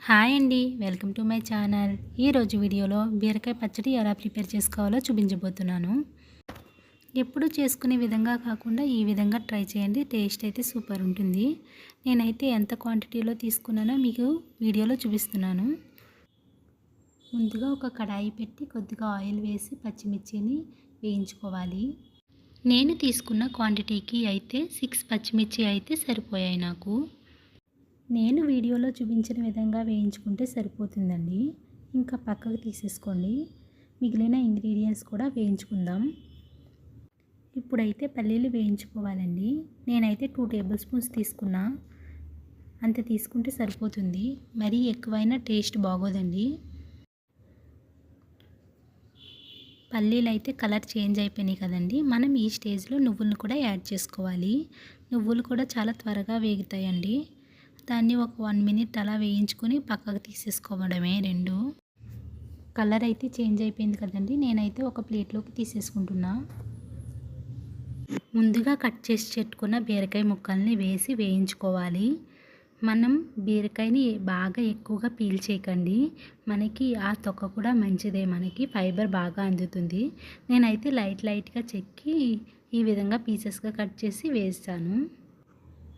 Hi అండి, welcome to my channel. ఈరోజు వీడియోలో బీరకాయ పచ్చడి ఎలా ప్రిపేర్ చేసుకోవాలో చూపించబోతున్నాను. ఎప్పుడు చేసుకునే విధంగా కాకుండా ఈ విధంగా ట్రై చేయండి. టేస్ట్ అయితే సూపర్ ఉంటుంది. నేనైతే ఎంత క్వాంటిటీలో తీసుకున్నానో మీకు వీడియోలో చూపిస్తున్నాను. ముందుగా ఒక కడాయి పెట్టి కొద్దిగా ఆయిల్ వేసి పచ్చిమిర్చిని వేయించుకోవాలి. నేను తీసుకున్న క్వాంటిటీకి అయితే 6 పచ్చిమిర్చి అయితే సరిపోయాయి నాకు. నేను వీడియోలో చూపించిన విధంగా వేయించుకుంటే సరిపోతుందండి. ఇంకా పక్కకు తీసేసుకోండి. మిగిలిన ఇంగ్రీడియంట్స్ కూడా వేయించుకుందాం. ఇప్పుడైతే పల్లీలు వేయించుకోవాలండి. నేనైతే 2 టేబుల్ స్పూన్స్ తీసుకున్నా. అంత తీసుకుంటే సరిపోతుంది. మరీ ఎక్కువైనా టేస్ట్ బాగోదండి. పల్లీలు అయితే కలర్ చేంజ్ అయిపోయినాయి కదండి. మనం ఈ స్టేజ్లో నువ్వులను కూడా యాడ్ చేసుకోవాలి. నువ్వులు కూడా చాలా త్వరగా వేగుతాయండి. దాన్ని ఒక 1 మినిట్ అలా వేయించుకొని పక్కకు తీసేసుకోవడమే. కలర్ అయితే చేంజ్ అయిపోయింది కదండి. నేనైతే ఒక ప్లేట్లోకి తీసేసుకుంటున్నా. ముందుగా కట్ చేసి పెట్టుకున్న బీరకాయ ముక్కల్ని వేసి వేయించుకోవాలి. మనం బీరకాయని బాగా ఎక్కువగా పీల్ చేయకండి. మనకి ఆ తొక్క కూడా మంచిదే, మనకి ఫైబర్ బాగా అందుతుంది. నేనైతే లైట్గా చెక్కి ఈ విధంగా పీసెస్గా కట్ చేసి వేస్తాను.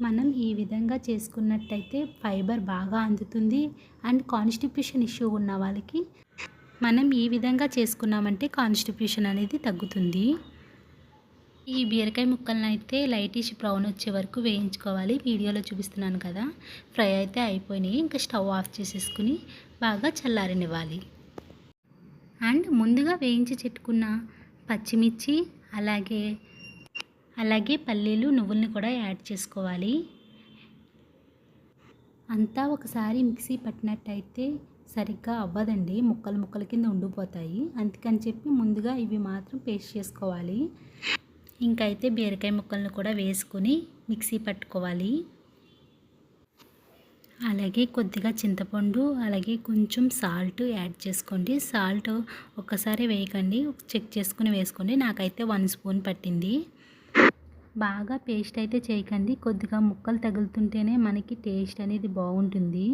మనం ఈ విధంగా చేసుకున్నట్టయితే ఫైబర్ బాగా అందుతుంది. అండ్ కాన్స్టిపేషన్ ఇష్యూ ఉన్న వాళ్ళకి మనం ఈ విధంగా చేసుకున్నామంటే కాన్స్టిపేషన్ అనేది తగ్గుతుంది. ఈ బీరకాయ ముక్కలను అయితే లైటిష్ బ్రౌన్ వచ్చే వరకు వేయించుకోవాలి. వీడియోలో చూపిస్తున్నాను కదా. ఫ్రై అయితే అయిపోయినాయి. ఇంకా స్టవ్ ఆఫ్ చేసేసుకుని బాగా చల్లారనివ్వాలి. అండ్ ముందుగా వేయించి పెట్టుకున్న పచ్చిమిర్చి అలాగే పల్లీలు, నువ్వుల్ని కూడా యాడ్ చేసుకోవాలి. అంతా ఒకసారి మిక్సీ పట్టినట్టయితే సరిగ్గా అవ్వదండి, ముక్కల కింద ఉండిపోతాయి. అందుకని చెప్పి ముందుగా ఇవి మాత్రం పేస్ట్ చేసుకోవాలి. ఇంకైతే బీరకాయ ముక్కలను కూడా వేసుకొని మిక్సీ పట్టుకోవాలి. అలాగే కొద్దిగా చింతపండు, అలాగే కొంచెం సాల్ట్ యాడ్ చేసుకోండి. సాల్ట్ ఒక్కసారి వేయకండి, చెక్ చేసుకుని వేసుకోండి. నాకైతే 1 స్పూన్ పట్టింది. బాగా పేస్ట్ అయితే చేయకండి. కొద్దిగా ముక్కలు తగులుతుంటేనే మనకి టేస్ట్ అనేది బాగుంటుంది.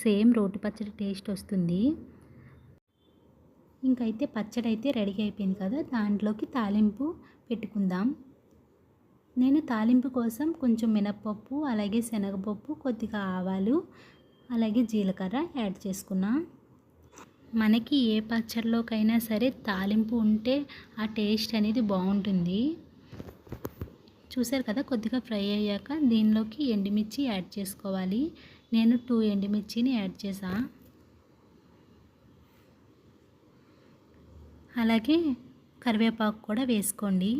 సేమ్ రోటి పచ్చడి టేస్ట్ వస్తుంది. ఇంకైతే పచ్చడి అయితే రెడీ అయిపోయింది కదా. దాంట్లోకి తాలింపు పెట్టుకుందాం. నేను తాలింపు కోసం కొంచెం మినప్పప్పు, అలాగే శనగపప్పు, కొద్దిగా ఆవాలు, అలాగే జీలకర్ర యాడ్ చేసుకున్నా. మనకి ఏ పచ్చడిలోకైనా సరే తాలింపు ఉంటే ఆ టేస్ట్ అనేది బాగుంటుంది. చూసారు కదా. కొద్దిగా ఫ్రై అయ్యాక దీనిలోకి ఎండుమిర్చి యాడ్ చేసుకోవాలి. నేను 2 ఎండుమిర్చిని యాడ్ చేసా. అలాగే కరివేపాకు కూడా వేసుకోండి.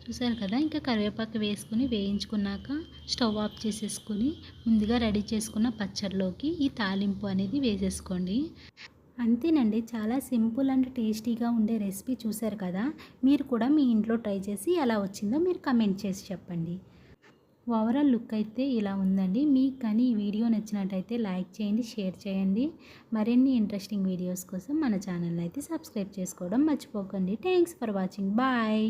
చూసారు కదా. ఇంకా కరివేపాకు వేసుకుని వేయించుకున్నాక స్టవ్ ఆఫ్ చేసేసుకుని ముందుగా రెడీ చేసుకున్న పచ్చడిలోకి ఈ తాలింపు అనేది వేసేసుకోండి. అంతేనండి, చాలా సింపుల్ అండ్ టేస్టీగా ఉండే రెసిపీ. చూసారు కదా. మీరు కూడా మీ ఇంట్లో ట్రై చేసి ఎలా వచ్చిందో మీరు కమెంట్ చేసి చెప్పండి. ఓవరాల్ లుక్ అయితే ఇలా ఉందండి. మీకు కానీ ఈ వీడియో నచ్చినట్టయితే లైక్ చేయండి, షేర్ చేయండి. మరిన్ని ఇంట్రెస్టింగ్ వీడియోస్ కోసం మన ఛానల్ అయితే సబ్స్క్రైబ్ చేసుకోవడం మర్చిపోకండి. Thanks for watching. బాయ్.